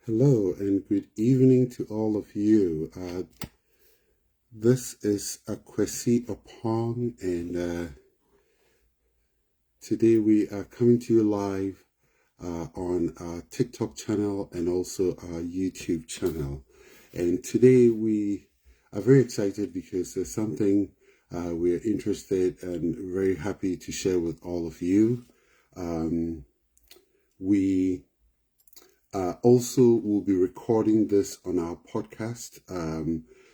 Hello and good evening to all of you. This is Akwesi Opong, and today we are coming to you live on our TikTok channel and also our YouTube channel. And today we are very excited because there's something we're interested and very happy to share with all of you. We also will be recording this on our podcast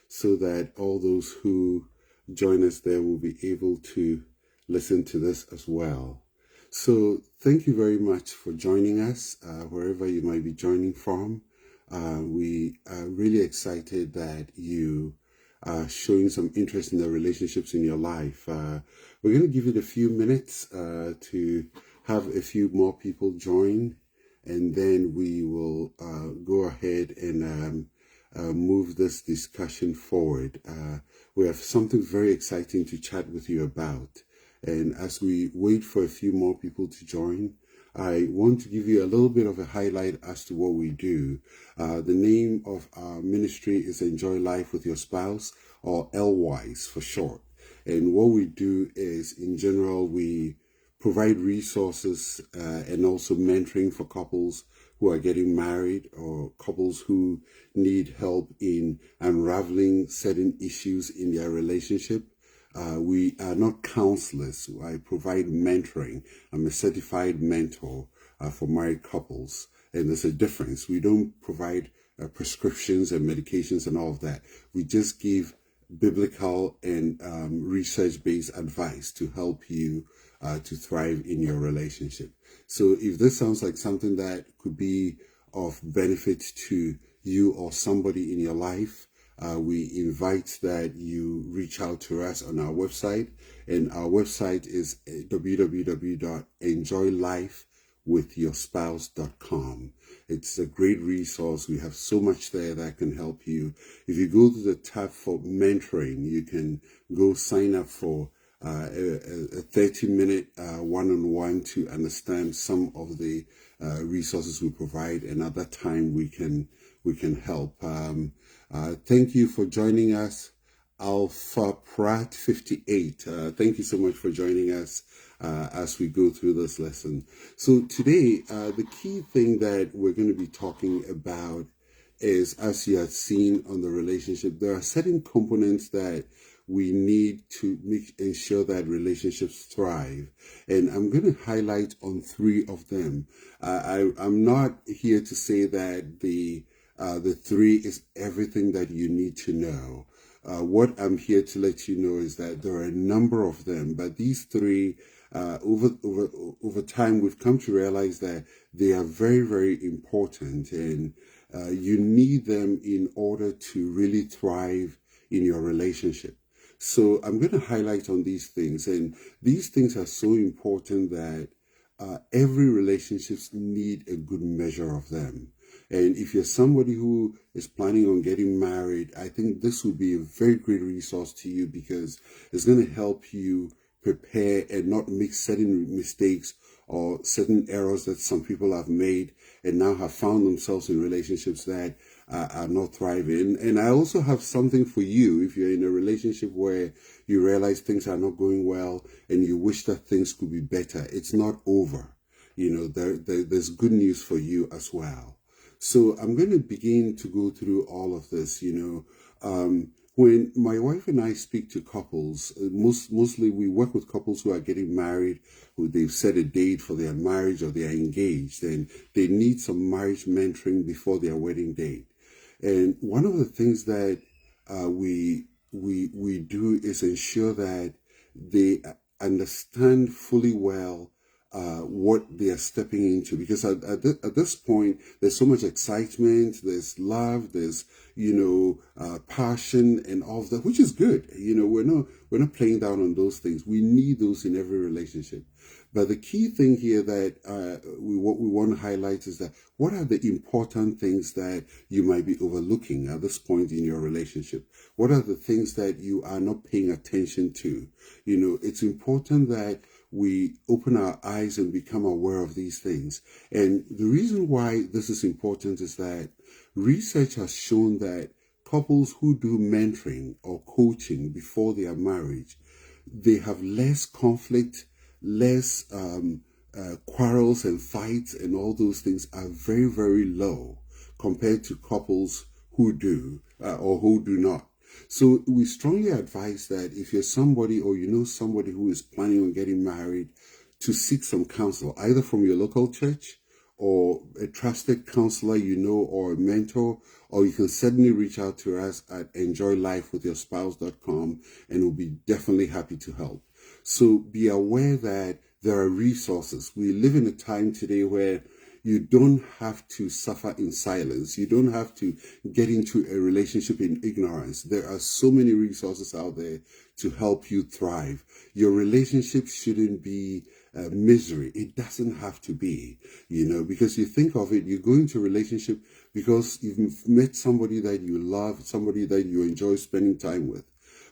so that all those who join us there will be able to listen to this as well. So thank you very much for joining us wherever you might be joining from. We are really excited that you are showing some interest in the relationships in your life. We're going to give it a few minutes to have a few more people join, and then we will go ahead and move this discussion forward. We have something very exciting to chat with you about. And as we wait for a few more people to join, I want to give you a little bit of a highlight as to what we do. The name of our ministry is Enjoy Life with Your Spouse, or LYs for short. And what we do is, in general, we provide resources and also mentoring for couples who are getting married or couples who need help in unraveling certain issues in their relationship. We are not counselors. I provide mentoring. I'm a certified mentor for married couples, and there's a difference. We don't provide prescriptions and medications and all of that. We just give biblical and research-based advice to help you to thrive in your relationship. So if this sounds like something that could be of benefit to you or somebody in your life, we invite that you reach out to us on our website. And our website is www.enjoylifewithyourspouse.com. It's a great resource. We have so much there that can help you. If you go to the tab for mentoring, you can go sign up for a 30-minute one-on-one to understand some of the resources we provide, and at that time we can help. Thank you for joining us, Alpha Pratt 58. Thank you so much for joining us as we go through this lesson. So today, the key thing that we're going to be talking about is, as you have seen on the relationship, there are certain components that we need to ensure that relationships thrive. And I'm going to highlight on 3 of them. I'm not here to say that the 3 is everything that you need to know. What I'm here to let you know is that there are a number of them, but these 3, over time, we've come to realize that they are very, very important, and you need them in order to really thrive in your relationship. So I'm going to highlight on these things, and these things are so important that every relationships need a good measure of them. And if you're somebody who is planning on getting married, I think this will be a very great resource to you, because it's going to help you prepare and not make certain mistakes or certain errors that some people have made and now have found themselves in relationships that are not thriving. And I also have something for you if you're in a relationship where you realize things are not going well and you wish that things could be better. It's not over. There's good news for you as well. So I'm going to begin to go through all of this. When my wife and I speak to couples, mostly we work with couples who are getting married, who they've set a date for their marriage or they are engaged, and they need some marriage mentoring before their wedding date. And one of the things that we do is ensure that they understand fully well what they are stepping into, because at this point there's so much excitement, there's love, there's passion and all of that, which is good. We're not playing down on those things. We need those in every relationship. But the key thing here that what we want to highlight is that what are the important things that you might be overlooking at this point in your relationship? What are the things that you are not paying attention to? It's important that we open our eyes and become aware of these things. And the reason why this is important is that research has shown that couples who do mentoring or coaching before their marriage, they have less conflict, less quarrels and fights, and all those things are very, very low compared to couples who do or who do not. So we strongly advise that if you're somebody or you know somebody who is planning on getting married, to seek some counsel, either from your local church or a trusted counselor you know, or a mentor, or you can certainly reach out to us at enjoylifewithyourspouse.com, and we'll be definitely happy to help. So be aware that there are resources. We live in a time today where you don't have to suffer in silence. You don't have to get into a relationship in ignorance. There are so many resources out there to help you thrive. Your relationship shouldn't be misery. It doesn't have to be, because you think of it, you go into a relationship because you've met somebody that you love, somebody that you enjoy spending time with.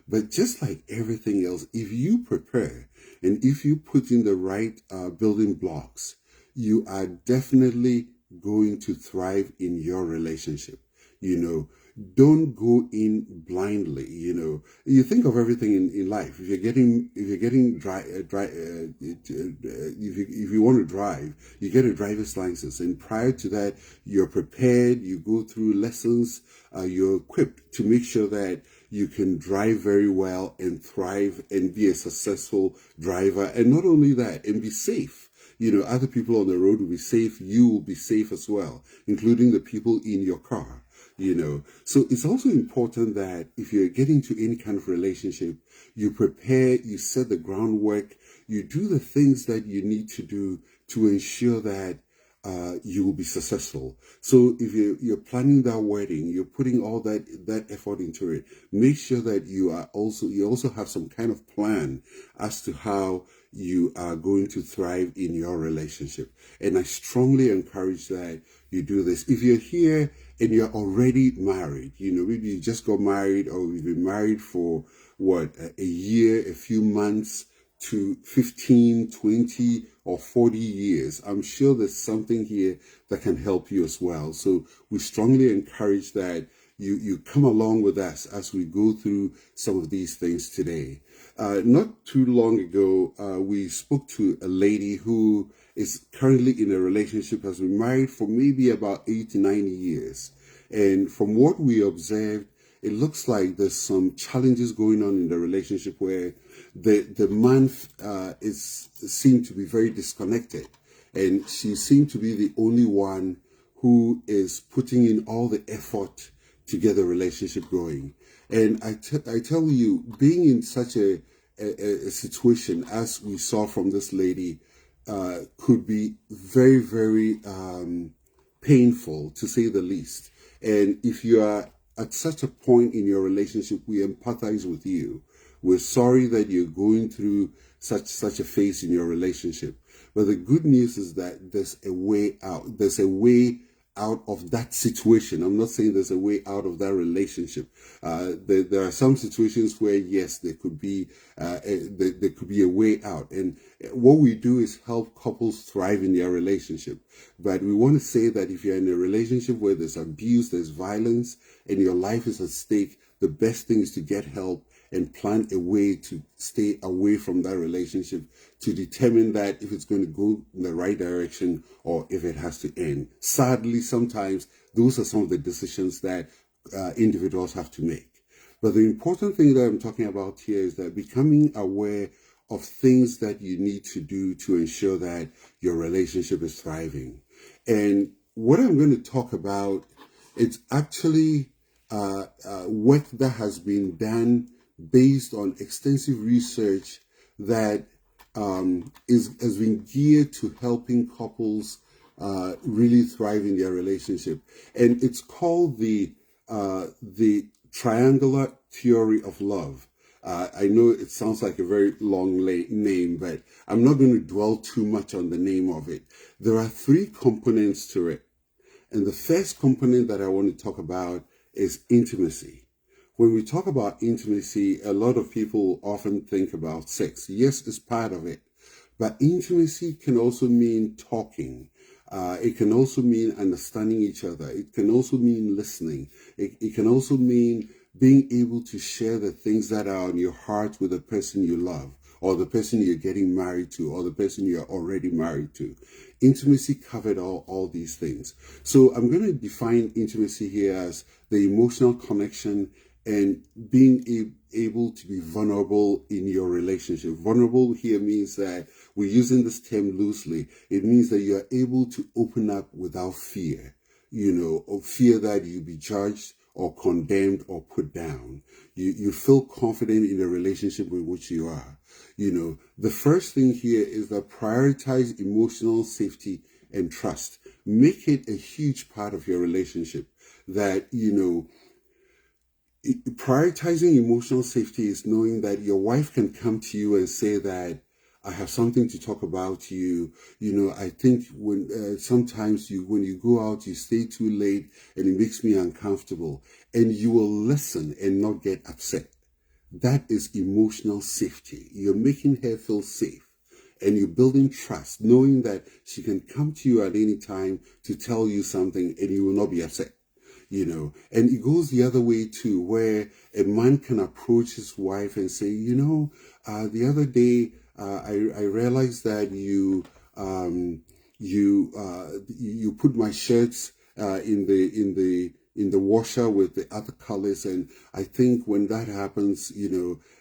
But just like everything else, if you prepare and if you put in the right building blocks, you are definitely going to thrive in your relationship. Don't go in blindly. You think of everything in life. If you're getting if you want to drive, you get a driver's license, and prior to that, you're prepared. You go through lessons. You're equipped to make sure that you can drive very well and thrive and be a successful driver. And not only that, and be safe. Other people on the road will be safe. You will be safe as well, including the people in your car. So it's also important that if you're getting into any kind of relationship, you prepare, you set the groundwork, you do the things that you need to do to ensure that you will be successful. So if you're planning that wedding, you're putting all that effort into it, make sure that you also have some kind of plan as to how you are going to thrive in your relationship. And I strongly encourage that you do this. If you're here and you're already married, maybe you just got married, or you've been married for a year, a few months, to 15, 20, or 40 years, I'm sure there's something here that can help you as well. So we strongly encourage that you come along with us as we go through some of these things today. Not too long ago, we spoke to a lady who is currently in a relationship, has been married for maybe about 8 to 9 years. And from what we observed, it looks like there's some challenges going on in the relationship where the man seemed to be very disconnected, and she seemed to be the only one who is putting in all the effort to get the relationship going. And I tell you, being in such a situation as we saw from this lady could be very, very painful, to say the least. And if you are at such a point in your relationship, we empathize with you. We're sorry that you're going through such a phase in your relationship. But the good news is that there's a way out. There's a way out of that situation. I'm not saying there's a way out of that relationship. There are some situations where, yes, there could be a way out. And what we do is help couples thrive in their relationship. But we want to say that if you're in a relationship where there's abuse, there's violence, and your life is at stake, the best thing is to get help and plan a way to stay away from that relationship, to determine that if it's going to go in the right direction or if it has to end. Sadly, sometimes those are some of the decisions that individuals have to make. But the important thing that I'm talking about here is that becoming aware of things that you need to do to ensure that your relationship is thriving. And what I'm going to talk about, it's actually work that has been done based on extensive research that has been geared to helping couples really thrive in their relationship. And it's called the triangular theory of love. I know it sounds like a very long name, but I'm not going to dwell too much on the name of it. There are 3 components to it. And the first component that I want to talk about is intimacy. When we talk about intimacy, a lot of people often think about sex. Yes, it's part of it. But intimacy can also mean talking. It can also mean understanding each other. It can also mean listening. It can also mean being able to share the things that are on your heart with the person you love, or the person you're getting married to, or the person you're already married to. Intimacy covered all these things. So I'm going to define intimacy here as the emotional connection and being able to be vulnerable in your relationship. Vulnerable here means that we're using this term loosely. It means that you're able to open up without fear, or fear that you'll be judged or condemned or put down. You feel confident in the relationship with which you are. The first thing here is that prioritize emotional safety and trust. Make it a huge part of your relationship that, prioritizing emotional safety is knowing that your wife can come to you and say that I have something to talk about to you. I think when sometimes when you go out, you stay too late and it makes me uncomfortable, and you will listen and not get upset. That is emotional safety. You're making her feel safe and you're building trust, knowing that she can come to you at any time to tell you something and you will not be upset. And it goes the other way too, where a man can approach his wife and say, the other day, I realized that you put my shirts in the washer with the other colors, and I think when that happens,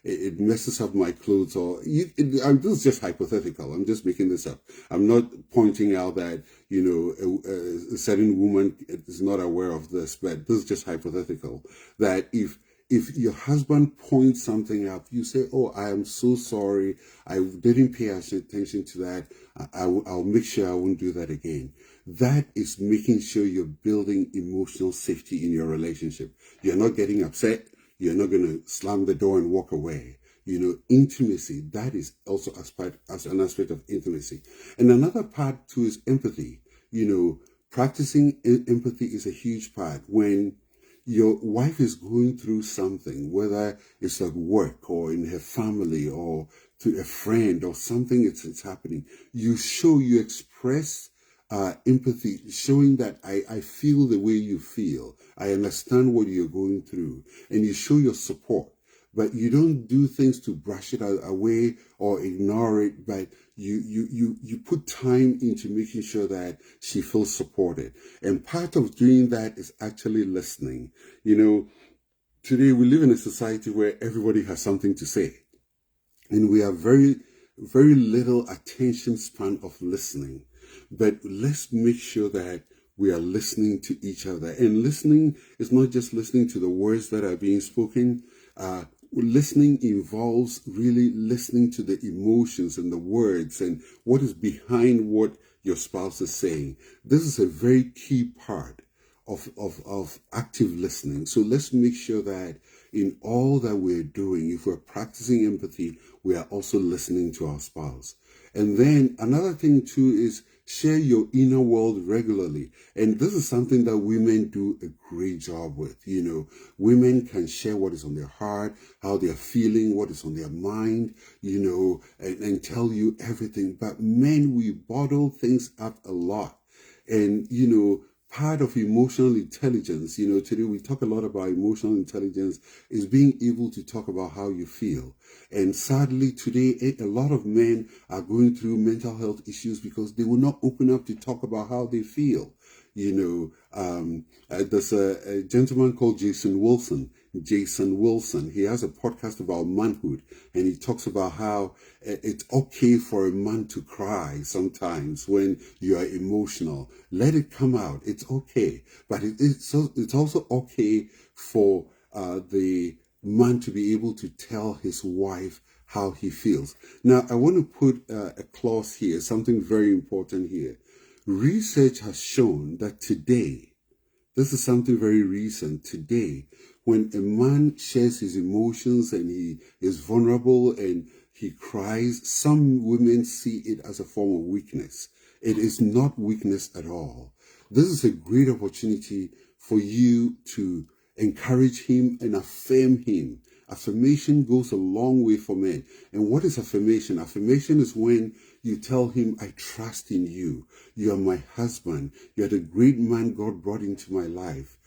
it messes up my clothes. This is just hypothetical. I'm just making this up. I'm not pointing out that a certain woman is not aware of this, but this is just hypothetical. That if your husband points something out, you say, "Oh, I am so sorry. I didn't pay attention to that. I'll make sure I won't do that again." That is making sure you're building emotional safety in your relationship. You're not getting upset. You're not going to slam the door and walk away. Intimacy, that is also as an aspect of intimacy. And another part too is empathy. Practicing empathy is a huge part. When your wife is going through something, whether it's at work or in her family or to a friend or something it's happening, you express empathy, showing that I feel the way you feel. I understand what you're going through, and you show your support. But you don't do things to brush it away or ignore it, but you put time into making sure that she feels supported. And part of doing that is actually listening. Today we live in a society where everybody has something to say, and we have very, very little attention span of listening. But let's make sure that we are listening to each other. And listening is not just listening to the words that are being spoken. Listening involves really listening to the emotions and the words and what is behind what your spouse is saying. This is a very key part of active listening. So let's make sure that in all that we're doing, if we're practicing empathy, we are also listening to our spouse. And then another thing too is share your inner world regularly. And this is something that women do a great job with. Women can share what is on their heart, how they're feeling, what is on their mind, and tell you everything. But men, we bottle things up a lot. And, part of emotional intelligence, today we talk a lot about emotional intelligence, is being able to talk about how you feel. And sadly, today, a lot of men are going through mental health issues because they will not open up to talk about how they feel. There's a gentleman called Jason Wilson. He has a podcast about manhood, and he talks about how it's okay for a man to cry sometimes when you are emotional. Let it come out. It's okay. But it's also okay for the man to be able to tell his wife how he feels. Now, I want to put a clause here, something very important here. Research has shown that today, this is something very recent, today, when a man shares his emotions and he is vulnerable and he cries, some women see it as a form of weakness. It is not weakness at all. This is a great opportunity for you to encourage him and affirm him. Affirmation goes a long way for men. And what is affirmation? Affirmation is when you tell him, I trust in you. You are my husband. You are the great man God brought into my life.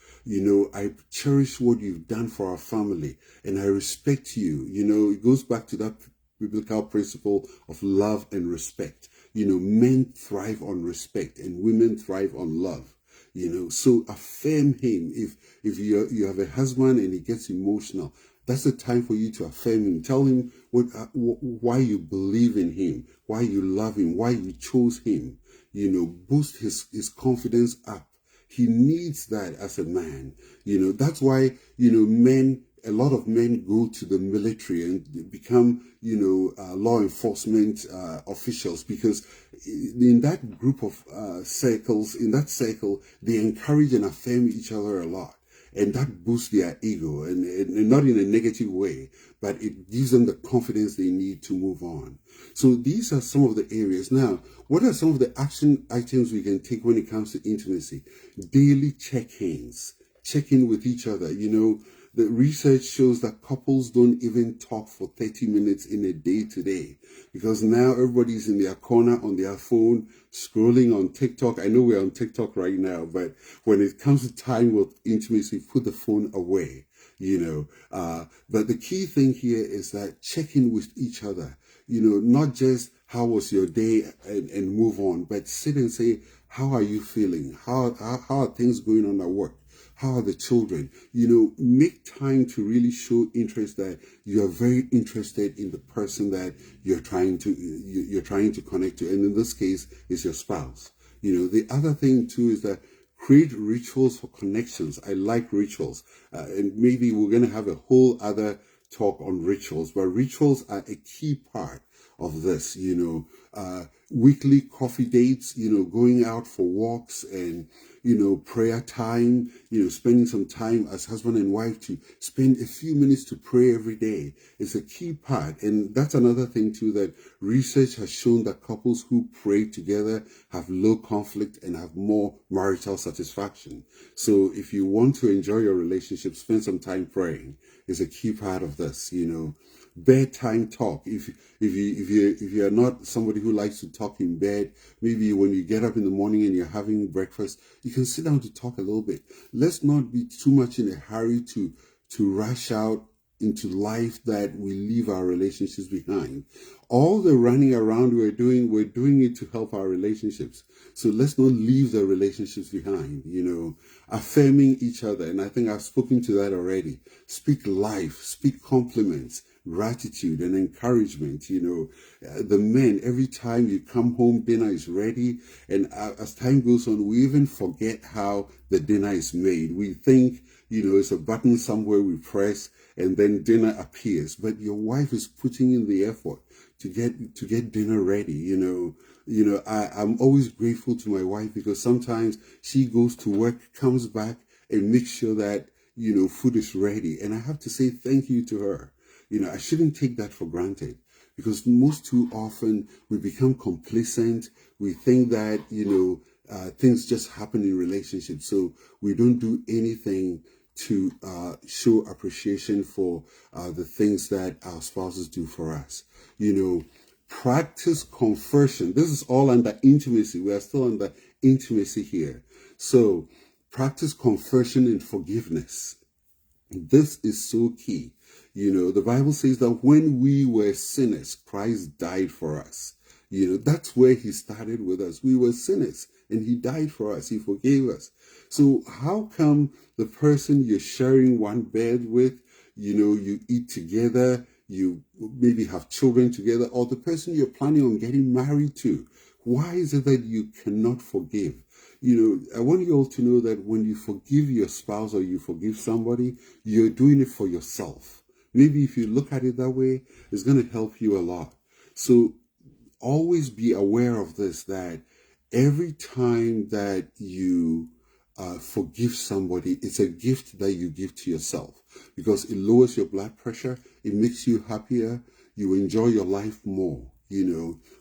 I cherish what you've done for our family, and I respect you. It goes back to that biblical principle of love and respect. Men thrive on respect and women thrive on love. So affirm him. If you have a husband and he gets emotional, that's the time for you to affirm him. Tell him why you believe in him, why you love him, why you chose him. Boost his confidence up. He needs that as a man. That's why, a lot of men go to the military and become, law enforcement officials, because in that group of circles, in that circle, they encourage and affirm each other a lot. And that boosts their ego, and not in a negative way, but it gives them the confidence they need to move on. So these are some of the areas. Now, what are some of the action items we can take when it comes to intimacy? Daily check-ins, check in with each other. The research shows that couples don't even talk for 30 minutes in a day today, because now everybody's in their corner on their phone, scrolling on TikTok. I know we're on TikTok right now, but when it comes to time with intimacy, put the phone away, But the key thing here is that check in with each other, not just how was your day and move on, but sit and say, how are you feeling? How are things going on at work? How are the children? Make time to really show interest, that you are very interested in the person that you're trying to connect to. And in this case, it's your spouse. The other thing too is that create rituals for connections. I like rituals. And maybe we're going to have a whole other talk on rituals, but rituals are a key part of this, weekly coffee dates, going out for walks, and, prayer time, spending some time as husband and wife to spend a few minutes to pray every day is a key part. And that's another thing too, that research has shown that couples who pray together have low conflict and have more marital satisfaction. So if you want to enjoy your relationship, spend some time praying is a key part of this, Bedtime talk. If you're not somebody who likes to talk in bed, maybe when you get up in the morning and you're having breakfast, you can sit down to talk a little bit. Let's not be too much in a hurry to rush out into life that we leave our relationships behind. All the running around we're doing it to help our relationships. So let's not leave the relationships behind, affirming each other. And I think I've spoken to that already. Speak life, speak compliments, gratitude and encouragement. The men, every time you come home, dinner is ready. And as time goes on, we even forget how the dinner is made. We think, it's a button somewhere we press and then dinner appears. But your wife is putting in the effort to get dinner ready. I'm always grateful to my wife, because sometimes she goes to work, comes back and makes sure that, food is ready. And I have to say thank you to her. I shouldn't take that for granted, because most too often we become complacent. We think that, things just happen in relationships. So we don't do anything to show appreciation for the things that our spouses do for us. Practice conversion. This is all under intimacy. We are still under intimacy here. So practice conversion and forgiveness. This is so key. The Bible says that when we were sinners, Christ died for us. That's where he started with us. We were sinners and he died for us. He forgave us. So how come the person you're sharing one bed with, you eat together, you maybe have children together, or the person you're planning on getting married to, why is it that you cannot forgive? I want you all to know that when you forgive your spouse or you forgive somebody, you're doing it for yourself. Maybe if you look at it that way, it's going to help you a lot. So always be aware of this, that every time that you forgive somebody, it's a gift that you give to yourself, because it lowers your blood pressure, it makes you happier, you enjoy your life more.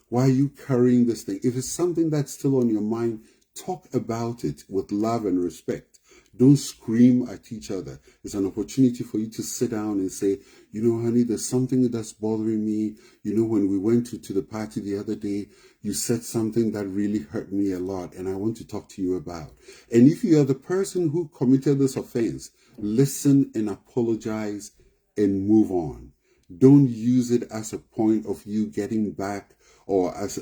Why are you carrying this thing? If it's something that's still on your mind, talk about it with love and respect. Don't scream at each other. It's an opportunity for you to sit down and say, you know, honey, there's something that's bothering me. You know, when we went to the party the other day, you said something that really hurt me a lot, and I want to talk to you about. And if you are the person who committed this offense, listen and apologize and move on. Don't use it as a point of you getting back, or as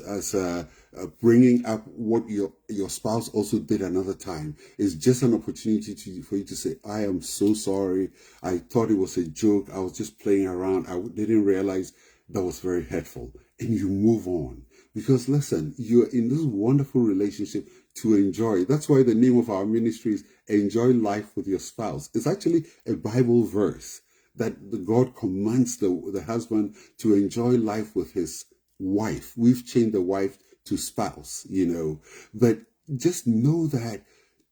bringing up what your spouse also did another time. It's just an opportunity for you to say, I am so sorry. I thought it was a joke. I was just playing around. I didn't realize that was very hurtful. And you move on. Because listen, you're in this wonderful relationship to enjoy. That's why the name of our ministry is Enjoy Life with Your Spouse. It's actually a Bible verse that the God commands the husband to enjoy life with his wife. We've changed the wife to spouse, you know. But just know that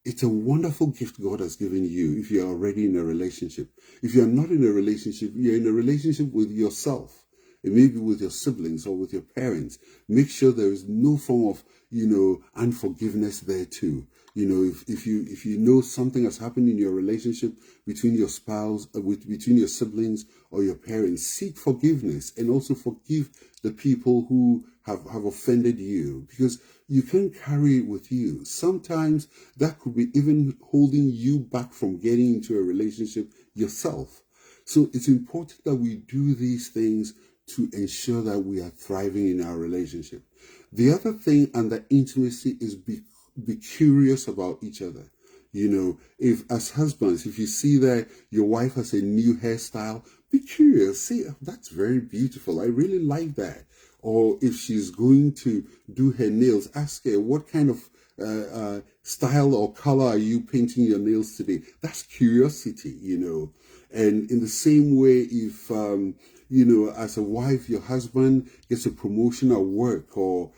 it's a wonderful gift God has given you if you're already in a relationship. If you're not in a relationship, you're in a relationship with yourself. It may be with your siblings or with your parents. Make sure there is no form of, you know, unforgiveness there too. You know, if you know something has happened in your relationship between your spouse, between your siblings or your parents, seek forgiveness and also forgive the people who have offended you, because you can't carry it with you. Sometimes that could be even holding you back from getting into a relationship yourself. So it's important that we do these things to ensure that we are thriving in our relationship. The other thing under intimacy is be curious about each other. You know, if as husbands, if you see that your wife has a new hairstyle, be curious. Say, oh, that's very beautiful. I really like that. Or if she's going to do her nails, ask her, what kind of style or color are you painting your nails today? That's curiosity, you know. And in the same way, if, you know, as a wife, your husband gets a promotion at work, or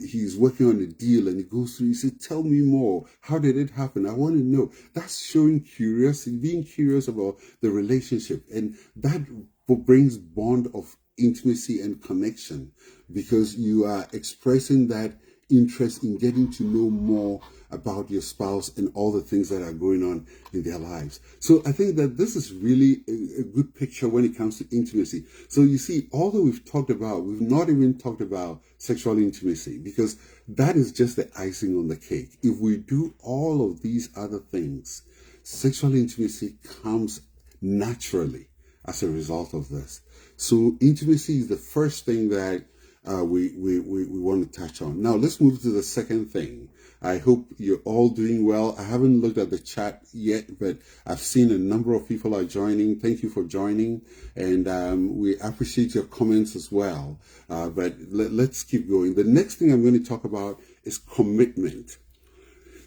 he's working on a deal and he goes through, you say, tell me more. How did it happen? I want to know. That's showing curiosity, being curious about the relationship. And that brings bond of intimacy and connection, because you are expressing that interest in getting to know more about your spouse and all the things that are going on in their lives. So I think that this is really a good picture when it comes to intimacy. So you see, all that we've talked about, we've not even talked about sexual intimacy, because that is just the icing on the cake. If we do all of these other things, sexual intimacy comes naturally as a result of this. So intimacy is the first thing that we want to touch on. Now let's move to the second thing. I hope you're all doing well. I haven't looked at the chat yet, but I've seen a number of people are joining. Thank you for joining, and we appreciate your comments as well. But let's keep going. The next thing I'm going to talk about is commitment.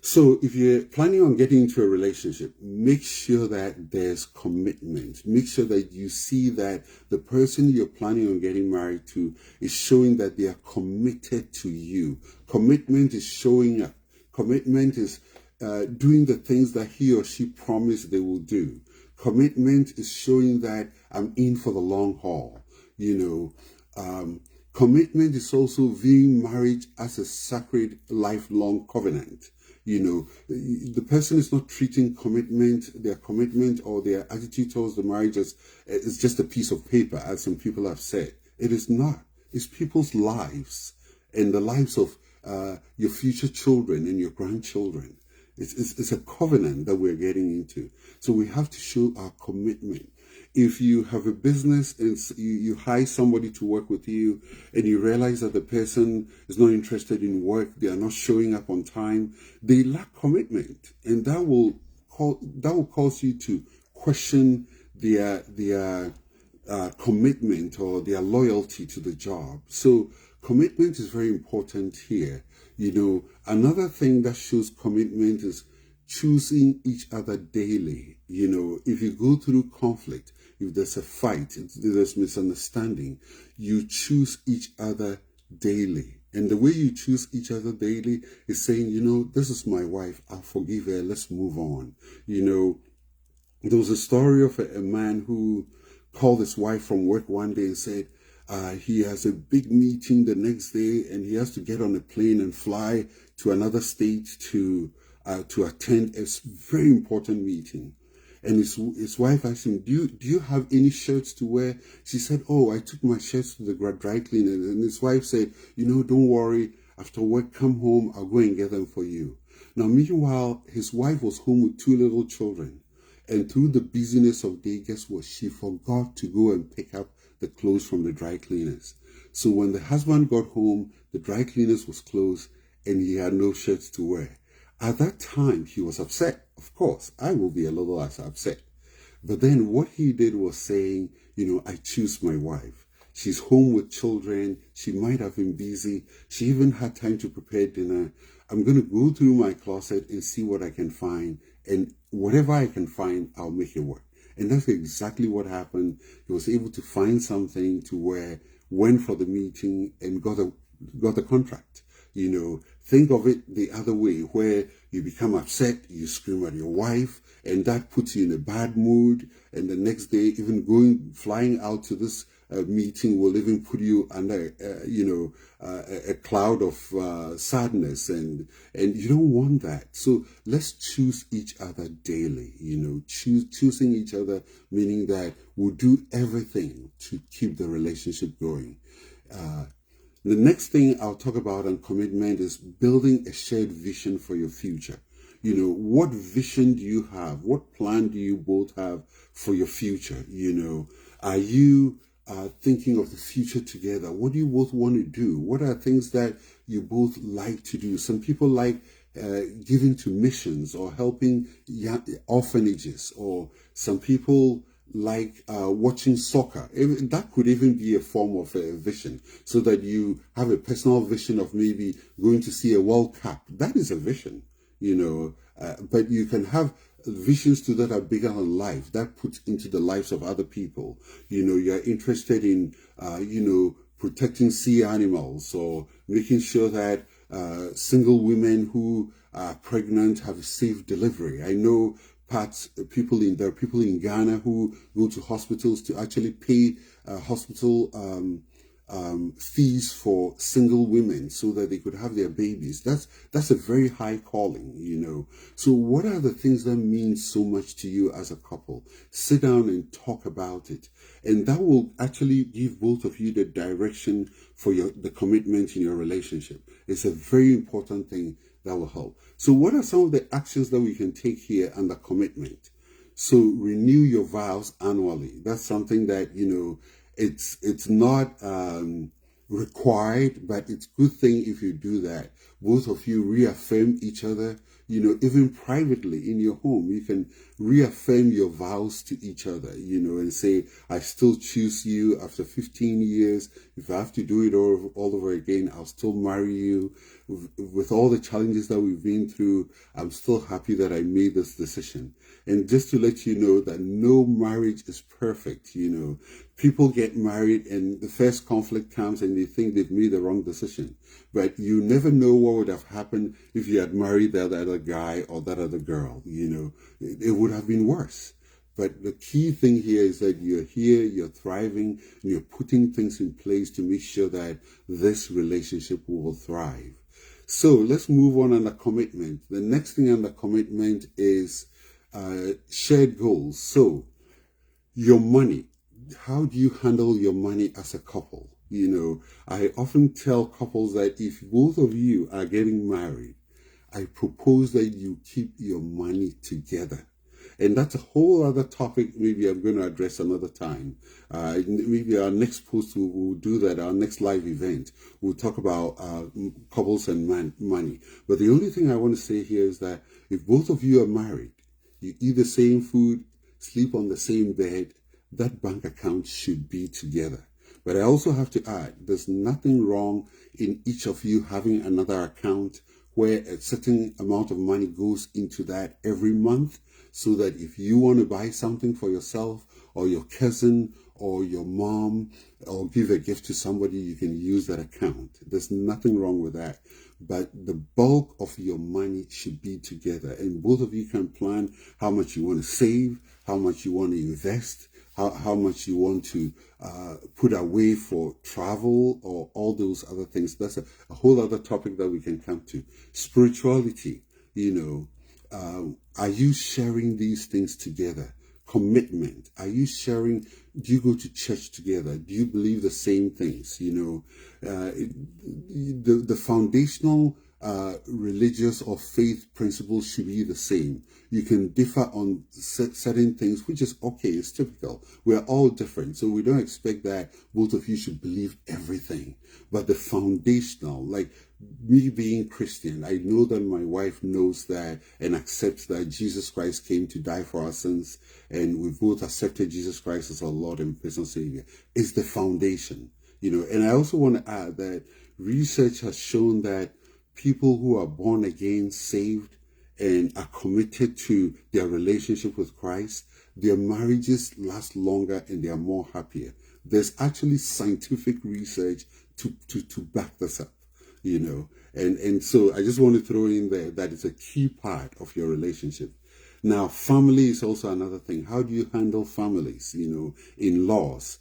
So if you're planning on getting into a relationship, make sure that there's commitment. Make sure that you see that the person you're planning on getting married to is showing that they are committed to you. Commitment is showing up. Commitment is doing the things that he or she promised they will do. Commitment is showing that I'm in for the long haul. You know, commitment is also viewing marriage as a sacred lifelong covenant. You know, the person is not treating their commitment or their attitude towards the marriage as it's just a piece of paper, as some people have said. It is not. It's people's lives and the lives of your future children and your grandchildren. It's a covenant that we're getting into. So we have to show our commitment. If you have a business and you hire somebody to work with you, and you realize that the person is not interested in work, they are not showing up on time, they lack commitment, and that will cause you to question their commitment or their loyalty to the job. So commitment is very important here. You know, another thing that shows commitment is choosing each other daily. You know, if you go through conflict, if there's a fight, if there's misunderstanding, you choose each other daily. And the way you choose each other daily is saying, you know, this is my wife, I'll forgive her, let's move on. You know, there was a story of a man who called his wife from work one day and said, he has a big meeting the next day and he has to get on a plane and fly to another state to to attend a very important meeting. And his wife asked him, do you have any shirts to wear? She said, oh, I took my shirts to the dry cleaner. And his wife said, don't worry. After work, come home. I'll go and get them for you. Now, meanwhile, his wife was home with 2 little children. And through the busyness of the day, guess what? She forgot to go and pick up the clothes from the dry cleaners. So when the husband got home, the dry cleaners was closed and he had no shirts to wear. At that time, he was upset. Of course, I will be a little as upset. But then what he did was saying, I choose my wife. She's home with children. She might have been busy. She even had time to prepare dinner. I'm going to go through my closet and see what I can find. And whatever I can find, I'll make it work. And that's exactly what happened. He was able to find something to wear, went for the meeting, and got the contract. Think of it the other way, where you become upset, you scream at your wife, and that puts you in a bad mood. And the next day, even flying out to this meeting will even put you under, a cloud of sadness, and you don't want that. So let's choose each other daily. Choosing each other, meaning that we'll do everything to keep the relationship going. The next thing I'll talk about on commitment is building a shared vision for your future. What vision do you have? What plan do you both have for your future? Are you thinking of the future together? What do you both want to do? What are things that you both like to do? Some people like giving to missions or helping orphanages, or some people like watching soccer. That could even be a form of a vision, so that you have a personal vision of maybe going to see a World Cup. That is a vision, but you can have visions too that are bigger than life, that puts into the lives of other people. You're interested in, protecting sea animals, or making sure that single women who are pregnant have a safe delivery. I know there are people in Ghana who go to hospitals to actually pay hospital fees for single women so that they could have their babies. That's a very high calling, So what are the things that mean so much to you as a couple? Sit down and talk about it. And that will actually give both of you the direction for the commitment in your relationship. It's a very important thing that will help. So what are some of the actions that we can take here under commitment? So renew your vows annually. That's something that, it's not required, but it's a good thing if you do that. Both of you reaffirm each other, even privately in your home. You can reaffirm your vows to each other, and say, I still choose you after 15 years. If I have to do it all over again, I'll still marry you. With all the challenges that we've been through, I'm still happy that I made this decision. And just to let you know that no marriage is perfect, People get married and the first conflict comes and they think they've made the wrong decision. But you never know what would have happened if you had married that other guy or that other girl, It would have been worse. But the key thing here is that you're here, you're thriving, and you're putting things in place to make sure that this relationship will thrive. So let's move on under commitment. The next thing under commitment is shared goals. So your money. How do you handle your money as a couple? I often tell couples that if both of you are getting married, I propose that you keep your money together. And that's a whole other topic maybe I'm going to address another time. Maybe our next post we'll do that, our next live event. We'll talk about couples and money. But the only thing I want to say here is that if both of you are married, you eat the same food, sleep on the same bed, that bank account should be together. But I also have to add, there's nothing wrong in each of you having another account where a certain amount of money goes into that every month, so that if you want to buy something for yourself or your cousin or your mom, or give a gift to somebody, you can use that account. There's nothing wrong with that. But the bulk of your money should be together. And both of you can plan how much you want to save, how much you want to invest, how much you want to put away for travel or all those other things. That's a whole other topic that we can come to. Spirituality, Are you sharing these things together? Commitment. Are you sharing? Do you go to church together? Do you believe the same things? The foundational religious or faith principles should be the same. You can differ on certain things, which is okay. It's typical. We're all different, so we don't expect that both of you should believe everything. But the foundational, like me being Christian, I know that my wife knows that and accepts that Jesus Christ came to die for our sins, and we both accepted Jesus Christ as our Lord and personal Savior. It's the foundation, And I also want to add that research has shown that people who are born again, saved, and are committed to their relationship with Christ, their marriages last longer and they are more happier. There's actually scientific research to back this up, And so I just want to throw in there that it's a key part of your relationship. Now, family is also another thing. How do you handle families, in-laws?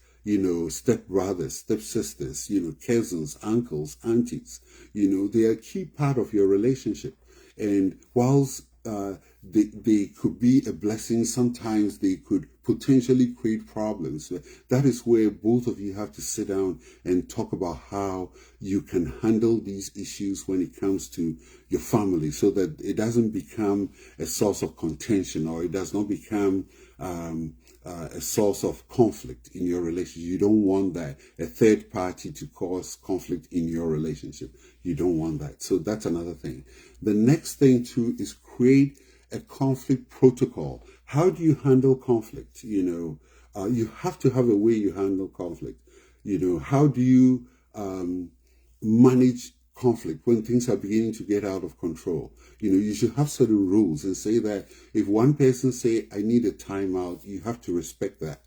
Step brothers, step sisters, cousins, uncles, aunties, they are a key part of your relationship. And whilst they could be a blessing, sometimes they could potentially create problems. That is where both of you have to sit down and talk about how you can handle these issues when it comes to your family, so that it doesn't become a source of contention, or it does not become a source of conflict in your relationship. You don't want that, a third party to cause conflict in your relationship. You don't want that. So that's another thing. The next thing too is create a conflict protocol. How do you handle conflict? You have to have a way you handle conflict. How do you manage conflict when things are beginning to get out of control? You should have certain rules and say that if one person say, I need a timeout, you have to respect that.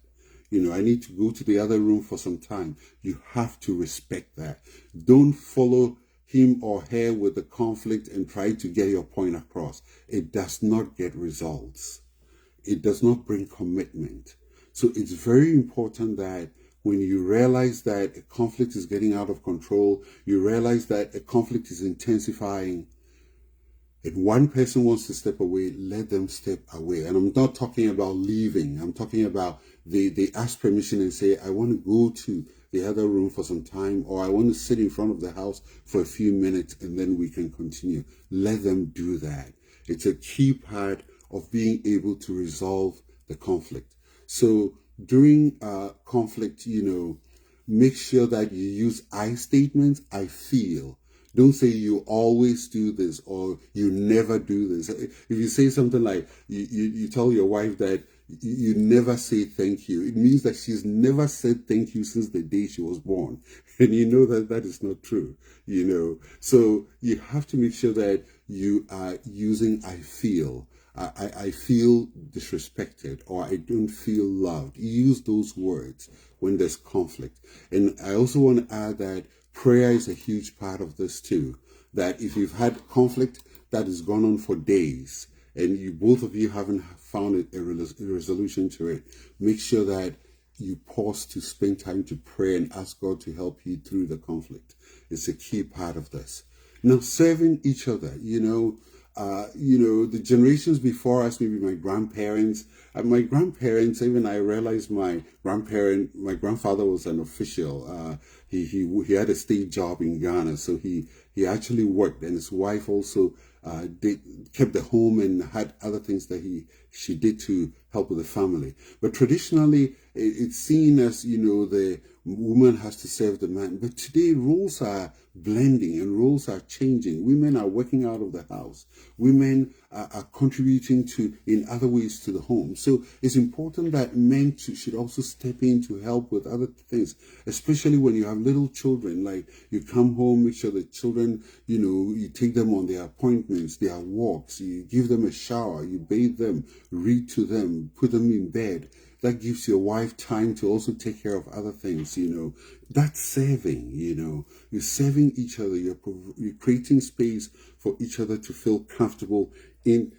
I need to go to the other room for some time. You have to respect that. Don't follow him or her with the conflict and try to get your point across. It does not get results. It does not bring commitment. So it's very important that when you realize that a conflict is getting out of control, you realize that a conflict is intensifying, if one person wants to step away, let them step away. And I'm not talking about leaving. I'm talking about they ask permission and say, I want to go to the other room for some time, or I want to sit in front of the house for a few minutes and then we can continue. Let them do that. It's a key part of being able to resolve the conflict. So during conflict, make sure that you use I statements. I feel. Don't say you always do this or you never do this. If you say something like you tell your wife that you never say thank you, it means that she's never said thank you since the day she was born. And you know that that is not true, So you have to make sure that you are using I feel. I feel disrespected, or I don't feel loved. Use those words when there's conflict. And I also want to add that prayer is a huge part of this too. That if you've had conflict that has gone on for days and both of you haven't found a resolution to it, make sure that you pause to spend time to pray and ask God to help you through the conflict. It's a key part of this. Now, serving each other, the generations before us, maybe my grandparents, even I realized my grandfather was an official. He had a state job in Ghana, so he actually worked, and his wife also kept the home and had other things that she did to help with the family. But traditionally, it's seen as, the woman has to serve the man. But today, roles are blending and roles are changing. Women are working out of the house. Women are contributing in other ways to the home. So it's important that men should also step in to help with other things, especially when you have little children. Like, you come home, make sure the children, you take them on their appointments, their walks, you give them a shower, you bathe them, read to them, put them in bed. That gives your wife time to also take care of other things, That's serving, You're serving each other. You're creating space for each other to feel comfortable in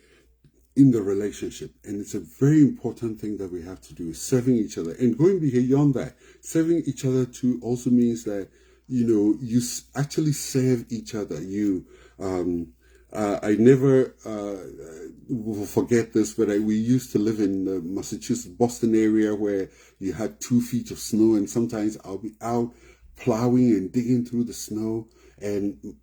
the relationship. And it's a very important thing that we have to do, serving each other. And going beyond that, serving each other too also means that, you actually serve each other. I never will forget this, but we used to live in the Massachusetts, Boston area where you had 2 feet of snow, and sometimes I'll be out plowing and digging through the snow, and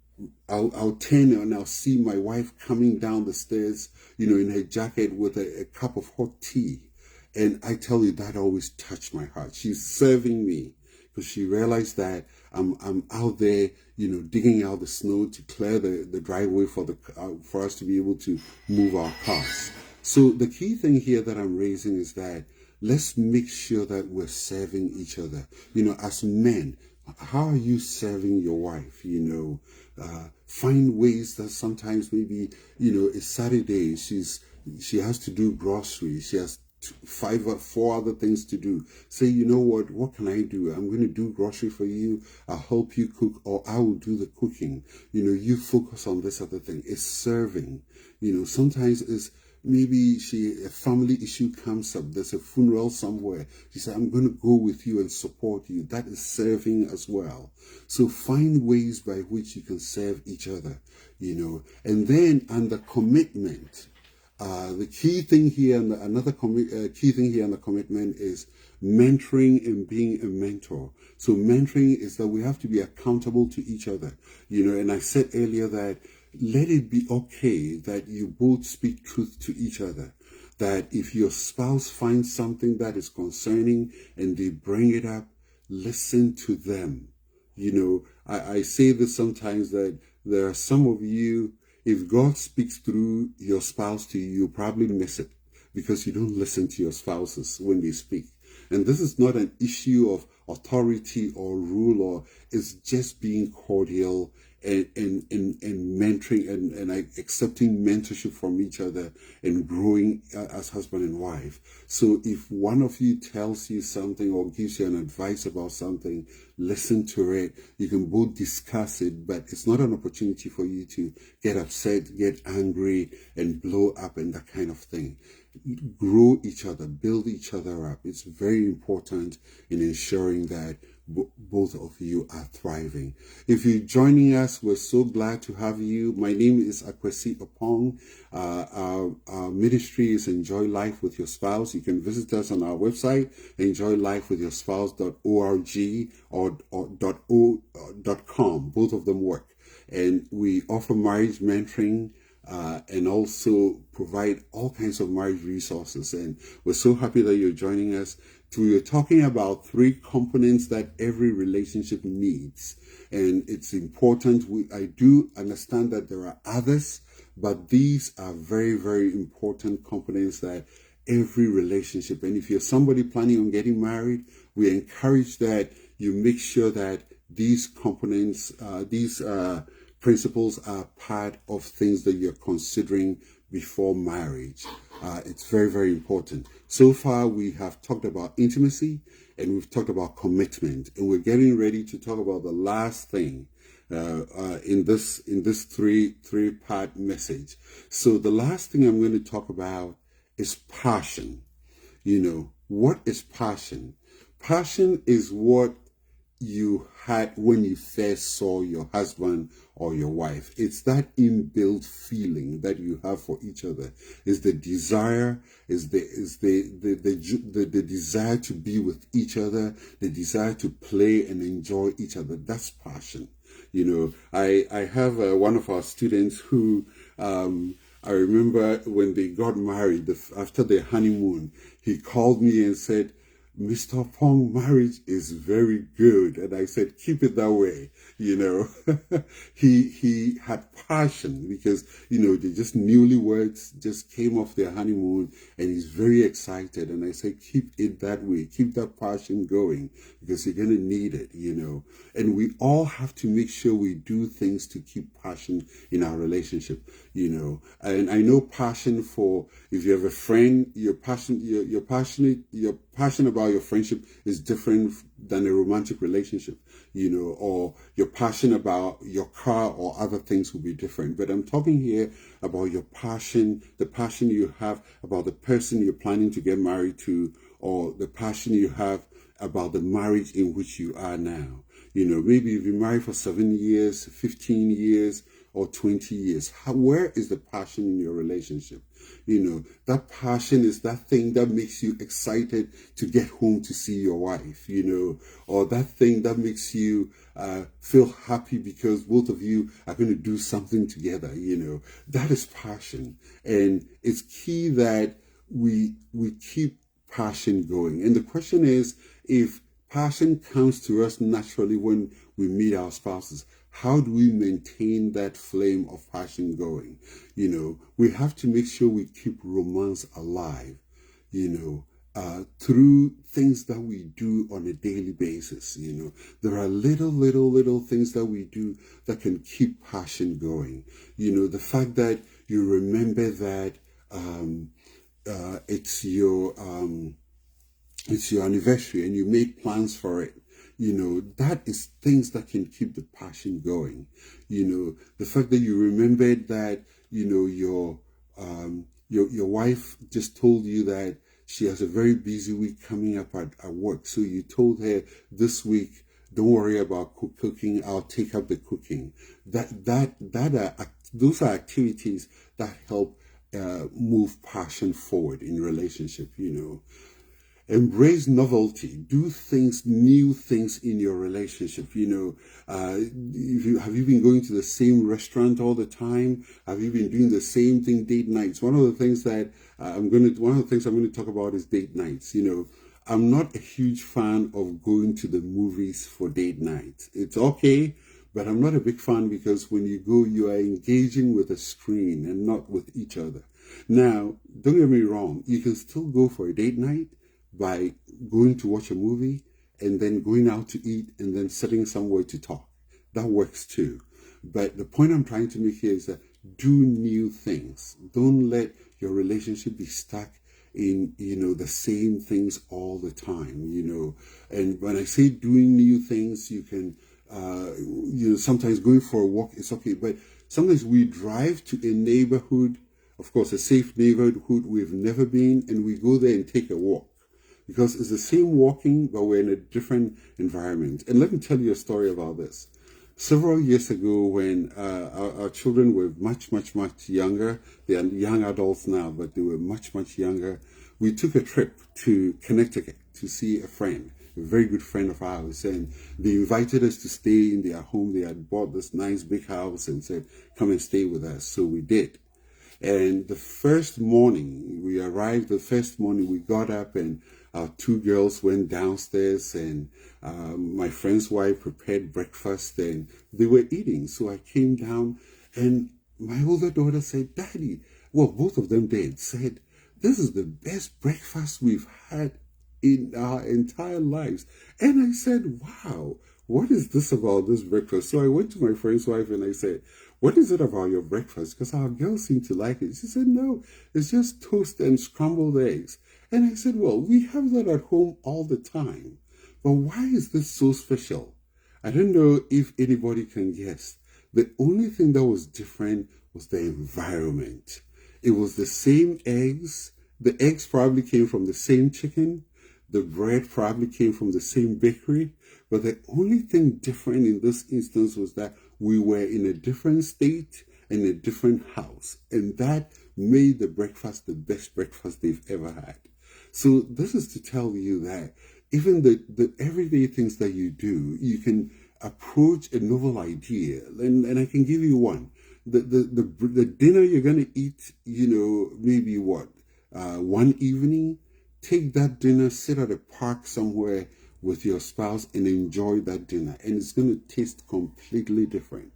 I'll turn and I'll see my wife coming down the stairs, in her jacket with a cup of hot tea. And I tell you, that always touched my heart. She's serving me because she realized that I'm out there, digging out the snow to clear the driveway for us to be able to move our cars. So the key thing here that I'm raising is that let's make sure that we're serving each other. As men, how are you serving your wife? Find ways that sometimes maybe, it's Saturday, she has to do groceries, she has four other things to do. Say, what can I do? I'm going to do grocery for you. I'll help you cook, or I will do the cooking. You focus on this other thing. It's serving. Sometimes it's maybe a family issue comes up. There's a funeral somewhere. She said, I'm going to go with you and support you. That is serving as well. So find ways by which you can serve each other, and then under commitment. The key thing here, and key thing here in the commitment is mentoring and being a mentor. So mentoring is that we have to be accountable to each other, and I said earlier that let it be okay that you both speak truth to each other. That if your spouse finds something that is concerning and they bring it up, listen to them. I say this sometimes, that there are some of you, if God speaks through your spouse to you, you'll probably miss it because you don't listen to your spouses when they speak. And this is not an issue of authority or rule, or it's just being cordial and mentoring and accepting mentorship from each other and growing as husband and wife. So if one of you tells you something or gives you an advice about something, listen to it. You can both discuss it, but it's not an opportunity for you to get upset, get angry, and blow up and that kind of thing. Grow each other, build each other up. It's very important in ensuring that both of you are thriving. If you're joining us, we're so glad to have you. My name is Akwesi Opong. Our ministry is Enjoy Life with Your Spouse. You can visit us on our website, enjoylifewithyourspouse.org or .com. Both of them work. And we offer marriage mentoring, and also provide all kinds of marriage resources. And we're so happy that you're joining us. We are talking about 3 components that every relationship needs. And it's important. I do understand that there are others, but these are very, very important components that every relationship, and if you're somebody planning on getting married, we encourage that you make sure that these components, these principles are part of things that you're considering before marriage. It's very, very important. So far, we have talked about intimacy and we've talked about commitment, and we're getting ready to talk about the last thing in this 3-part message. So the last thing I'm going to talk about is passion. What is passion? Passion is what you had when you first saw your husband or your wife. It's that inbuilt feeling that you have for each other. It's the desire, is the desire to be with each other, the desire to play and enjoy each other. That's passion. I have one of our students who I remember when they got married, after their honeymoon, he called me and said, Mr. Pong, marriage is very good. And I said, keep it that way. He had passion because, they just newlyweds just came off their honeymoon and he's very excited. And I said, keep it that way. Keep that passion going because you're going to need it, And we all have to make sure we do things to keep passion in our relationship, And I know passion for, if you have a friend, you're passionate about your friendship is different than a romantic relationship, or your passion about your car or other things will be different. But I'm talking here about your passion, the passion you have about the person you're planning to get married to, or the passion you have about the marriage in which you are now. Maybe you've been married for 7 years, 15 years, or 20 years? Where is the passion in your relationship? That passion is that thing that makes you excited to get home to see your wife, or that thing that makes you feel happy because both of you are going to do something together, that is passion. And it's key that we keep passion going. And the question is, if passion comes to us naturally when we meet our spouses, how do we maintain that flame of passion going? We have to make sure we keep romance alive, through things that we do on a daily basis. There are little things that we do that can keep passion going. The fact that you remember that it's your anniversary and you make plans for it. That is things that can keep the passion going. The fact that you remembered that, your wife just told you that she has a very busy week coming up at work. So you told her this week, don't worry about cooking, I'll take up the cooking. Those are activities that help move passion forward in relationship. Embrace novelty. Do new things in your relationship. Have you been going to the same restaurant all the time? Have you been doing the same thing, date nights? One of the things I'm going to talk about is date nights. I'm not a huge fan of going to the movies for date nights. It's okay, but I'm not a big fan because when you go, you are engaging with a screen and not with each other. Now, don't get me wrong. You can still go for a date night by going to watch a movie and then going out to eat and then sitting somewhere to talk. That works too. But the point I'm trying to make here is that do new things. Don't let your relationship be stuck in, the same things all the time, And when I say doing new things, you can, sometimes going for a walk is okay. But sometimes we drive to a neighborhood, of course, a safe neighborhood we've never been, and we go there and take a walk. Because it's the same walking, but we're in a different environment. And let me tell you a story about this. Several years ago, when our children were much younger, they are young adults now, but they were much younger, we took a trip to Connecticut to see a friend, a very good friend of ours. And they invited us to stay in their home. They had bought this nice big house and said, come and stay with us. So we did. And the first morning we arrived, we got up and our two girls went downstairs and my friend's wife prepared breakfast and they were eating. So I came down and my older daughter said, Daddy, well, both of them did, said, this is the best breakfast we've had in our entire lives. And I said, wow, what is this about this breakfast? So I went to my friend's wife and I said, what is it about your breakfast? Because our girls seem to like it. She said, no, it's just toast and scrambled eggs. And I said, well, we have that at home all the time. But why is this so special? I don't know if anybody can guess. The only thing that was different was the environment. It was the same eggs. The eggs probably came from the same chicken. The bread probably came from the same bakery. But the only thing different in this instance was that we were in a different state and a different house. And that made the breakfast the best breakfast they've ever had. So this is to tell you that even the everyday things that you do, you can approach a novel idea. And I can give you one. The dinner you're going to eat, maybe one evening, take that dinner, sit at a park somewhere with your spouse and enjoy that dinner. And it's going to taste completely different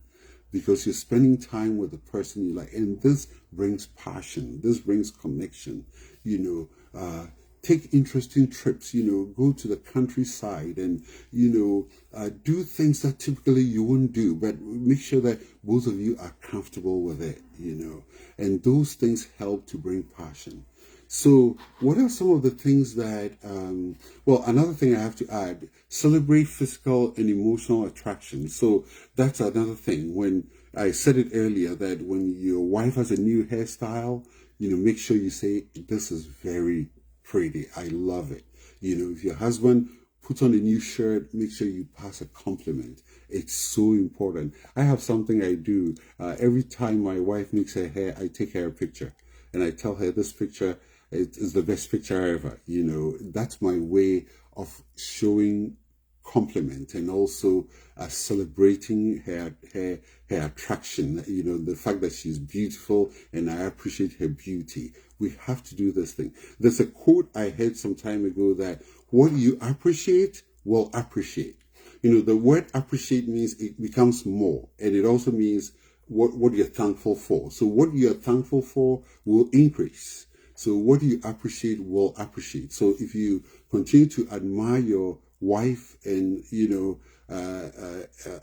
because you're spending time with the person you like. And this brings passion. This brings connection. Take interesting trips, go to the countryside and, do things that typically you wouldn't do, but make sure that both of you are comfortable with it, and those things help to bring passion. So what are some of the things that, another thing I have to add, celebrate physical and emotional attraction. So that's another thing. When I said it earlier that when your wife has a new hairstyle, make sure you say, this is very pretty. I love it. If your husband put on a new shirt, make sure you pass a compliment. It's so important. I have something I do. Every time my wife makes her hair, I take her a picture and I tell her this picture is the best picture ever. That's my way of showing compliment and also celebrating her attraction, the fact that she's beautiful and I appreciate her beauty. We have to do this thing. There's a quote I heard some time ago that what you appreciate will appreciate. The word appreciate means it becomes more, and it also means what you're thankful for. So what you're thankful for will increase. So what you appreciate will appreciate. So if you continue to admire your wife and,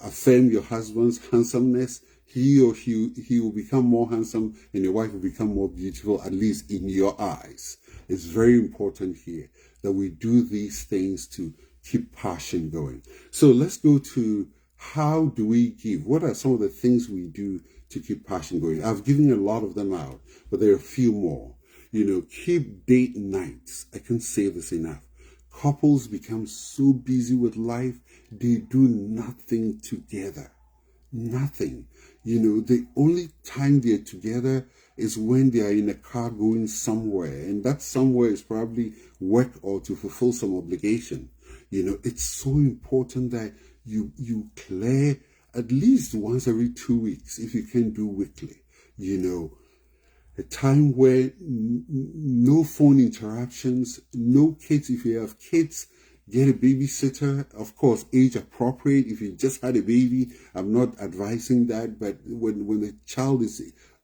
affirm your husband's handsomeness, he will become more handsome and your wife will become more beautiful, at least in your eyes. It's very important here that we do these things to keep passion going. So let's go to how do we give? What are some of the things we do to keep passion going? I've given a lot of them out, but there are a few more. Keep date nights. I can't say this enough. Couples become so busy with life, they do nothing together. Nothing. The only time they're together is when they are in a car going somewhere, and that somewhere is probably work or to fulfill some obligation. It's so important that you clear at least once every 2 weeks, if you can do weekly. A time where no phone interruptions, no kids. If you have kids, get a babysitter, of course, age appropriate. If you just had a baby, I'm not advising that, but when the child is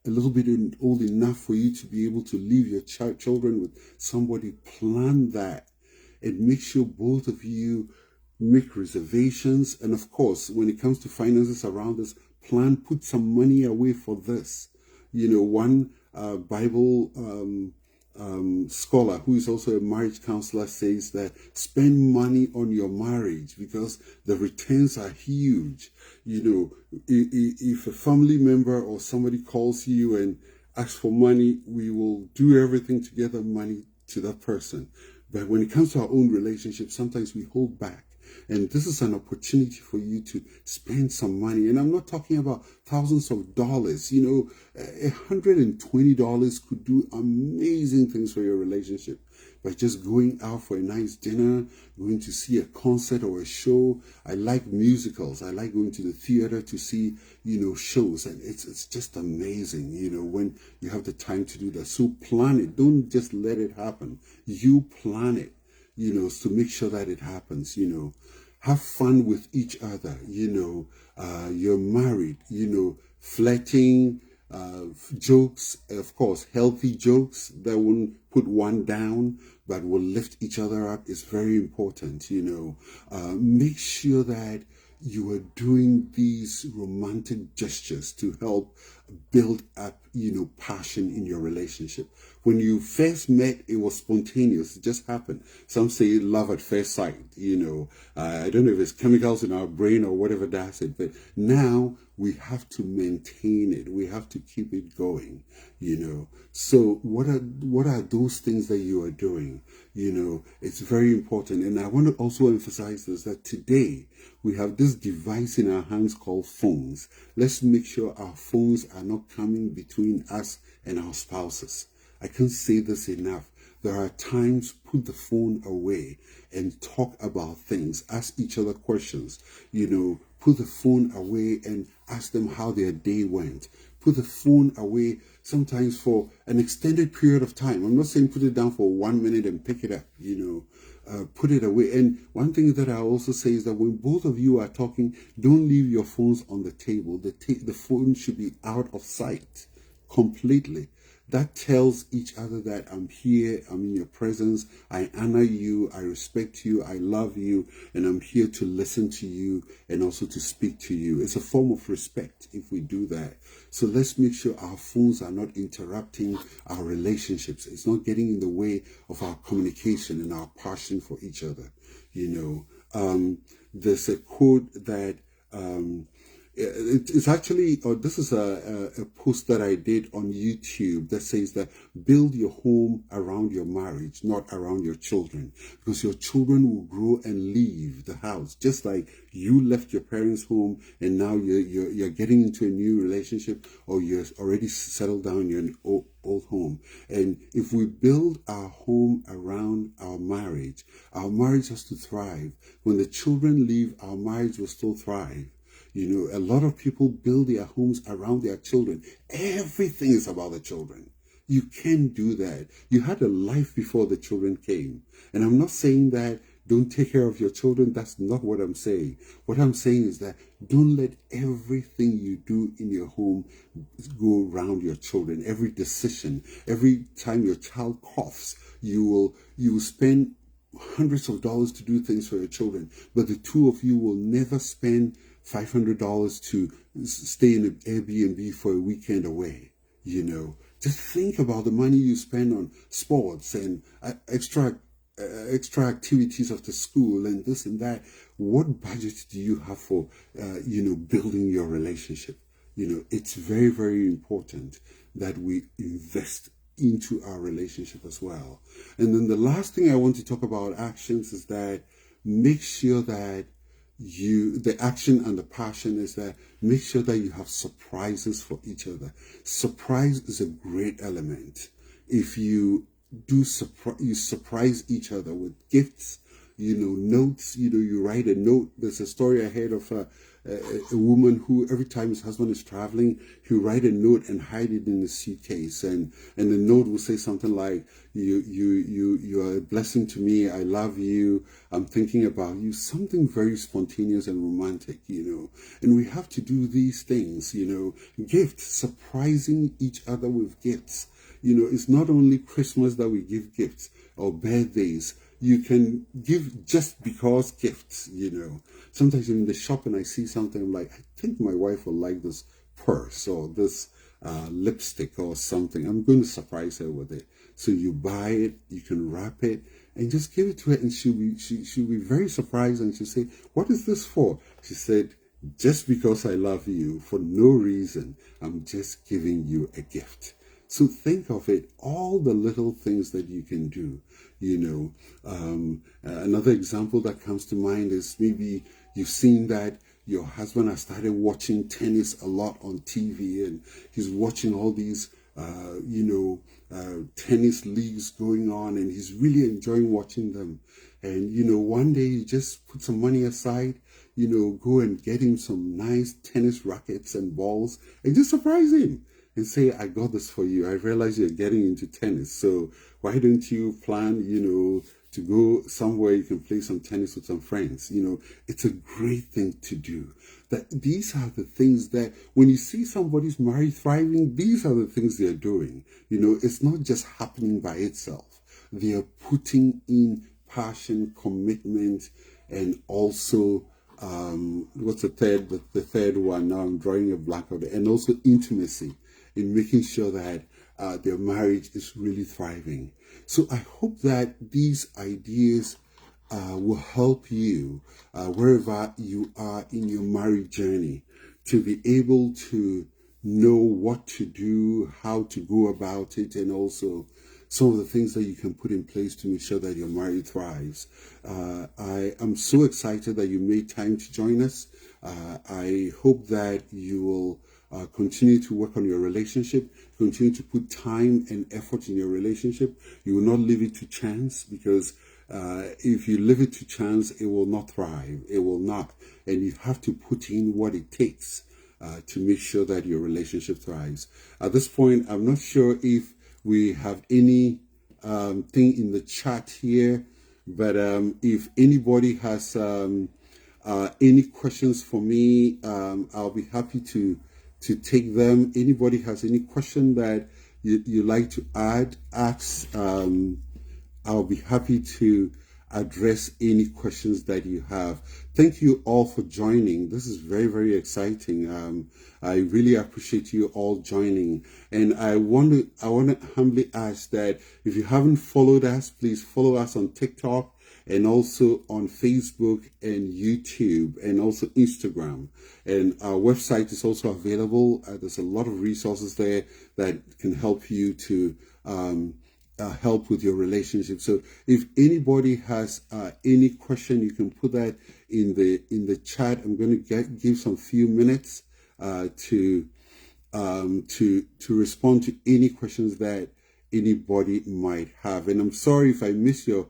a little bit old enough for you to be able to leave your children with somebody, plan that and make sure both of you make reservations. And of course, when it comes to finances around this, put some money away for this. One Bible scholar who is also a marriage counselor says that spend money on your marriage because the returns are huge. If a family member or somebody calls you and asks for money, we will do everything to get the money to that person. But when it comes to our own relationship, sometimes we hold back. And this is an opportunity for you to spend some money. And I'm not talking about thousands of dollars. $120 could do amazing things for your relationship by just going out for a nice dinner, going to see a concert or a show. I like musicals. I like going to the theater to see, shows. And it's just amazing, when you have the time to do that. So plan it. Don't just let it happen. You plan it. To make sure that it happens, have fun with each other, you're married, flirting, jokes, of course, healthy jokes that won't put one down, but will lift each other up is very important, make sure that you are doing these romantic gestures to help build up, passion in your relationship. When you first met, it was spontaneous. It just happened. Some say love at first sight, I don't know if it's chemicals in our brain or whatever does it, but now we have to maintain it. We have to keep it going, So what are those things that you are doing? It's very important. And I want to also emphasize this, that today we have this device in our hands called phones. Let's make sure our phones are not coming between us and our spouses. I can't say this enough. There are times, put the phone away and talk about things. Ask each other questions. Put the phone away and ask them how their day went. Put the phone away sometimes for an extended period of time. I'm not saying put it down for 1 minute and pick it up, put it away. And one thing that I also say is that when both of you are talking, don't leave your phones on the table. The phone should be out of sight completely. That tells each other that I'm here, I'm in your presence, I honor you, I respect you, I love you, and I'm here to listen to you and also to speak to you. It's a form of respect if we do that. So let's make sure our phones are not interrupting our relationships. It's not getting in the way of our communication and our passion for each other. There's a quote that It's actually, this is a post that I did on YouTube that says that build your home around your marriage, not around your children, because your children will grow and leave the house, just like you left your parents' home and now you're getting into a new relationship, or you're already settled down in your old home. And if we build our home around our marriage has to thrive. When the children leave, our marriage will still thrive. You know, a lot of people build their homes around their children. Everything is about the children. You can't do that. You had a life before the children came. And I'm not saying that don't take care of your children. That's not what I'm saying. What I'm saying is that don't let everything you do in your home go around your children. Every decision, every time your child coughs, you will spend hundreds of dollars to do things for your children, but the two of you will never spend $500 to stay in an Airbnb for a weekend away. You know, just think about the money you spend on sports and extra activities of the school and this and that. What budget do you have for building your relationship? You know, it's very, very important that we invest into our relationship as well. And then the last thing I want to talk about actions is that make sure that the action and the passion is that make sure that you have surprises for each other. Surprise is a great element. If you you surprise each other with gifts, notes, you write a note. There's a story I heard of a woman who every time his husband is traveling, he'll write a note and hide it in the suitcase, and the note will say something like, you are a blessing to me, I love you, I'm thinking about you, something very spontaneous and romantic, and we have to do these things, gifts, surprising each other with gifts. It's not only Christmas that we give gifts or birthdays. You can give just because gifts, Sometimes in the shop and I see something, I'm like, I think my wife will like this purse or this lipstick or something. I'm going to surprise her with it. So you buy it, you can wrap it, and just give it to her, and she'll be very surprised, and she'll say, what is this for? She said, just because I love you, for no reason, I'm just giving you a gift. So think of it, all the little things that you can do, Another example that comes to mind is maybe you've seen that your husband has started watching tennis a lot on TV, and he's watching all these, tennis leagues going on, and he's really enjoying watching them. And, one day you just put some money aside, go and get him some nice tennis rackets and balls and just surprise him and say, I got this for you. I realize you're getting into tennis. So why don't you plan, to go somewhere you can play some tennis with some friends? It's a great thing to do. That these are the things that when you see somebody's marriage thriving, these are the things they're doing. It's not just happening by itself. They are putting in passion, commitment, and also what's the third? The third one. Now I'm drawing a blank of it, and also intimacy in making sure that their marriage is really thriving. So I hope that these ideas will help you wherever you are in your marriage journey to be able to know what to do, how to go about it, and also some of the things that you can put in place to make sure that your marriage thrives. I am so excited that you made time to join us. I hope that you will continue to work on your relationship, continue to put time and effort in your relationship. You will not leave it to chance, because if you leave it to chance, it will not thrive. It will not. And you have to put in what it takes to make sure that your relationship thrives. At this point, I'm not sure if we have any thing in the chat here, but if anybody has any questions for me, I'll be happy to take them. Anybody has any question that you like to ask, I'll be happy to address any questions that you have. Thank you all for joining. This is very, very exciting. I really appreciate you all joining. And I want to humbly ask that if you haven't followed us, please follow us on TikTok and also on Facebook and YouTube and also Instagram. And our website is also available. There's a lot of resources there that can help you to help with your relationship. So if anybody has any question, you can put that in the chat. I'm going to give some few minutes to respond to any questions that anybody might have. And I'm sorry if I miss your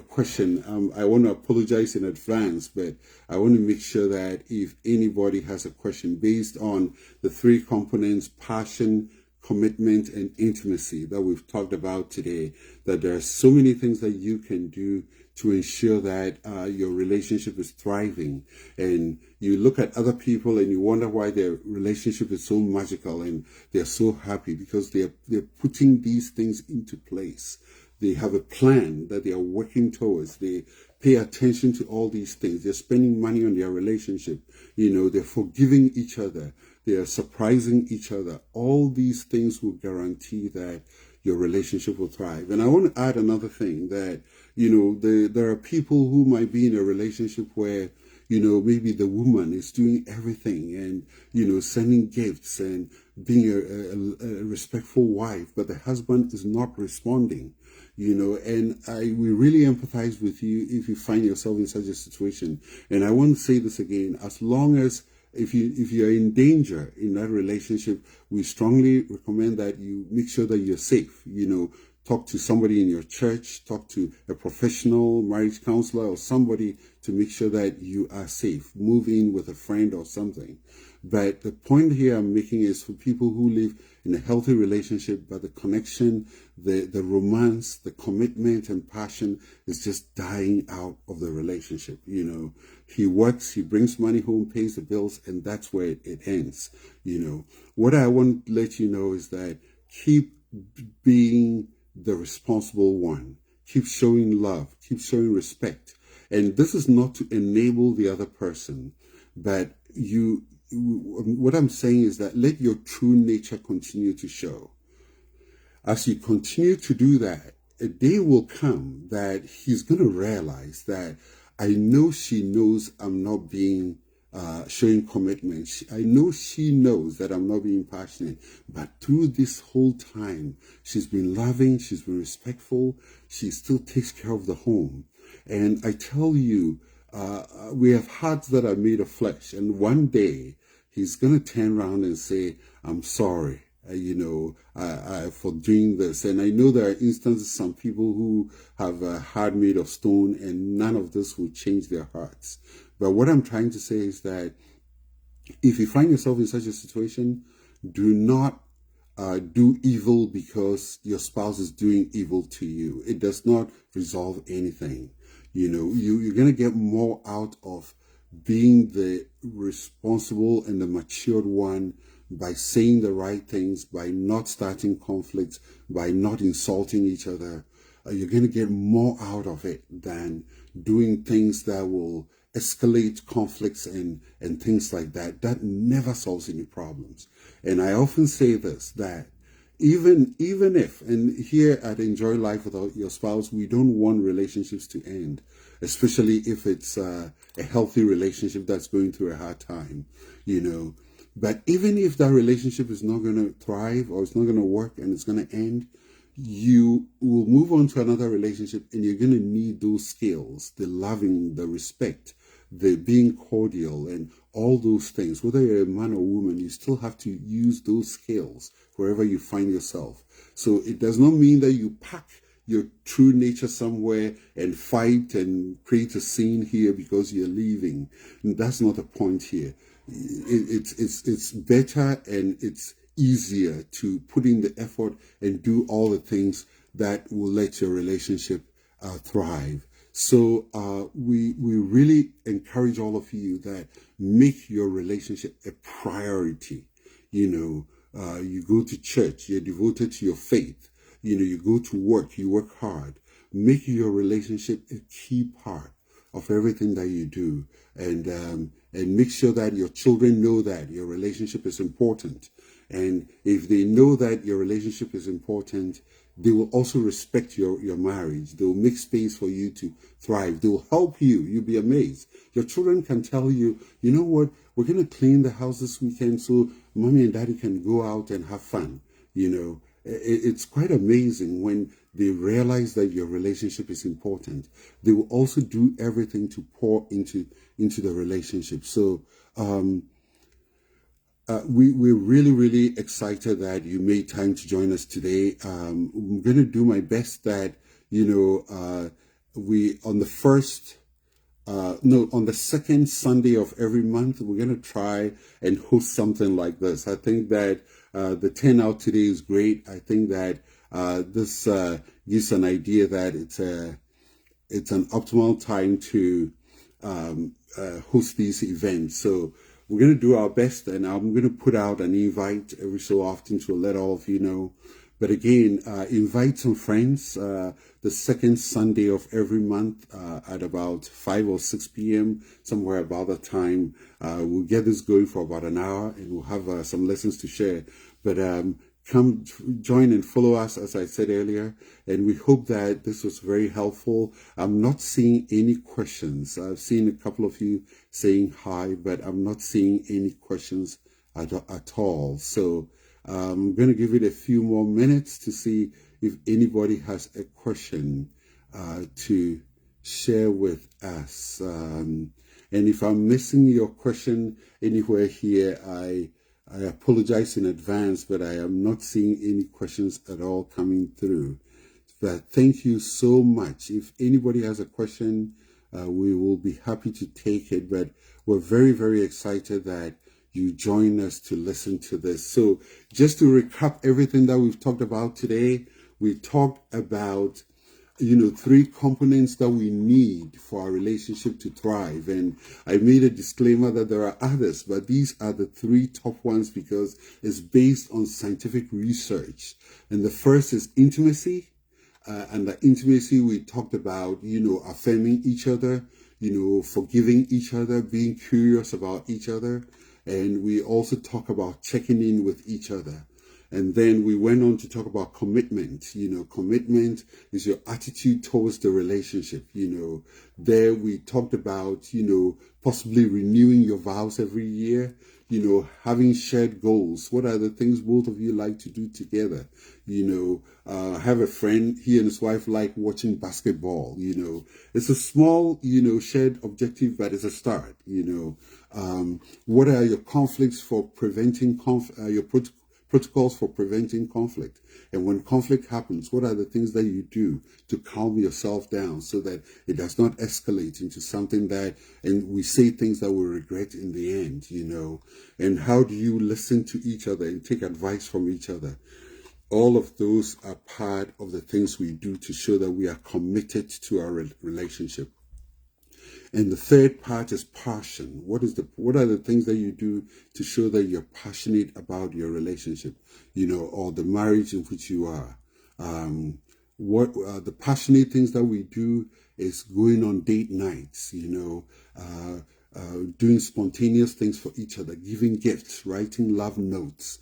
question. I want to apologize in advance, but I want to make sure that if anybody has a question based on the three components, passion, commitment, and intimacy that we've talked about today, that there are so many things that you can do to ensure that your relationship is thriving. And you look at other people and you wonder why their relationship is so magical and they're so happy, because they're putting these things into place. They have a plan that they are working towards. They pay attention to all these things. They're spending money on their relationship. They're forgiving each other. They are surprising each other. All these things will guarantee that your relationship will thrive. And I want to add another thing that, there are people who might be in a relationship where, maybe the woman is doing everything and, sending gifts and being a respectful wife, but the husband is not responding. And we really empathize with you if you find yourself in such a situation. And I want to say this again, as long as if you're in danger in that relationship, we strongly recommend that you make sure that you're safe. Talk to somebody in your church, talk to a professional marriage counselor or somebody to make sure that you are safe. Move in with a friend or something. But the point here I'm making is for people who live in a healthy relationship, but the connection, the romance, the commitment and passion is just dying out of the relationship. He works, he brings money home, pays the bills, and that's where it ends. What I want to let you know is that keep being the responsible one. Keep showing love, keep showing respect. And this is not to enable the other person, but what I'm saying is that let your true nature continue to show. As you continue to do that, a day will come that he's going to realize that I know she knows I'm not being showing commitment. I know she knows that I'm not being passionate, but through this whole time, she's been loving, she's been respectful, she still takes care of the home. And I tell you, we have hearts that are made of flesh, and one day he's going to turn around and say, I'm sorry, for doing this. And I know there are instances, some people who have a heart made of stone, and none of this will change their hearts. But what I'm trying to say is that if you find yourself in such a situation, do not do evil because your spouse is doing evil to you. It does not resolve anything. You're going to get more out of being the responsible and the matured one by saying the right things, by not starting conflicts, by not insulting each other. You're going to get more out of it than doing things that will escalate conflicts and things like that. That never solves any problems. And I often say this, that even if, and here at Enjoy Life Without Your Spouse, we don't want relationships to end, especially if it's a healthy relationship that's going through a hard time, But even if that relationship is not going to thrive or it's not going to work and it's going to end, you will move on to another relationship, and you're going to need those skills, the loving, the respect, the being cordial, and all those things. Whether you're a man or woman, you still have to use those skills wherever you find yourself. So it does not mean that you pack your true nature somewhere and fight and create a scene here because you're leaving. And that's not the point here. It's better and it's easier to put in the effort and do all the things that will let your relationship thrive. So we really encourage all of you that make your relationship a priority. You go to church, you're devoted to your faith. You go to work, you work hard. Make your relationship a key part of everything that you do, and make sure that your children know that your relationship is important. And if they know that your relationship is important, they will also respect your marriage. They will make space for you to thrive. They will help you. You'll be amazed. Your children can tell you, you know what, we're going to clean the house this weekend so mommy and daddy can go out and have fun. You know, it's quite amazing when they realize that your relationship is important. They will also do everything to pour into the relationship. So, we're really, really excited that you made time to join us today. I'm going to do my best that, we, on the first, no, on the second Sunday of every month, we're going to try and host something like this. I think that the turnout today is great. I think that this gives an idea that it's an optimal time to host these events. So we're going to do our best, and I'm going to put out an invite every so often to let all of you know. But again, invite some friends the second Sunday of every month at about 5 or 6 p.m., somewhere about that time. We'll get this going for about an hour, and we'll have some lessons to share. But come join and follow us, as I said earlier, and we hope that this was very helpful. I'm not seeing any questions. I've seen a couple of you saying hi, but I'm not seeing any questions at all. So I'm going to give it a few more minutes to see if anybody has a question to share with us. And if I'm missing your question anywhere here, I apologize in advance, but I am not seeing any questions at all coming through. But thank you so much. If anybody has a question, we will be happy to take it. But we're very, very excited that you join us to listen to this. So just to recap everything that we've talked about today, we talked about 3 components that we need for our relationship to thrive. And I made a disclaimer that there are others, but these are the 3 top ones because it's based on scientific research. And the first is intimacy. And the intimacy we talked about, affirming each other, forgiving each other, being curious about each other. And we also talk about checking in with each other. And then we went on to talk about commitment. Commitment is your attitude towards the relationship. There we talked about, possibly renewing your vows every year, having shared goals. What are the things both of you like to do together? I have a friend, he and his wife like watching basketball. It's a small, shared objective, but it's a start. What are your conflicts for preventing protocols for preventing conflict? And when conflict happens, what are the things that you do to calm yourself down so that it does not escalate into something and we say things that we'll regret in the end, and how do you listen to each other and take advice from each other? All of those are part of the things we do to show that we are committed to our relationship. And the third part is passion. What are the things that you do to show that you're passionate about your relationship, or the marriage in which you are? The passionate things that we do is going on date nights, doing spontaneous things for each other, giving gifts, writing love notes.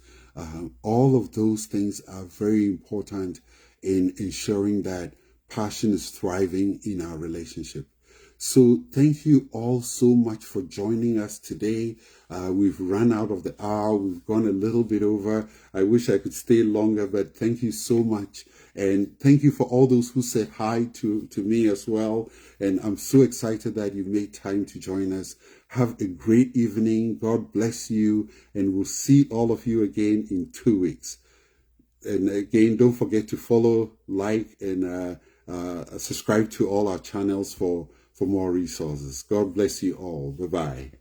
All of those things are very important in ensuring that passion is thriving in our relationship. So thank you all so much for joining us today. We've run out of the hour. We've gone a little bit over. I wish I could stay longer, but thank you so much. And thank you for all those who said hi to me as well. And I'm so excited that you made time to join us. Have a great evening. God bless you. And we'll see all of you again in 2 weeks. And again, don't forget to follow, like, and subscribe to all our channels for more resources. God bless you all. Bye-bye.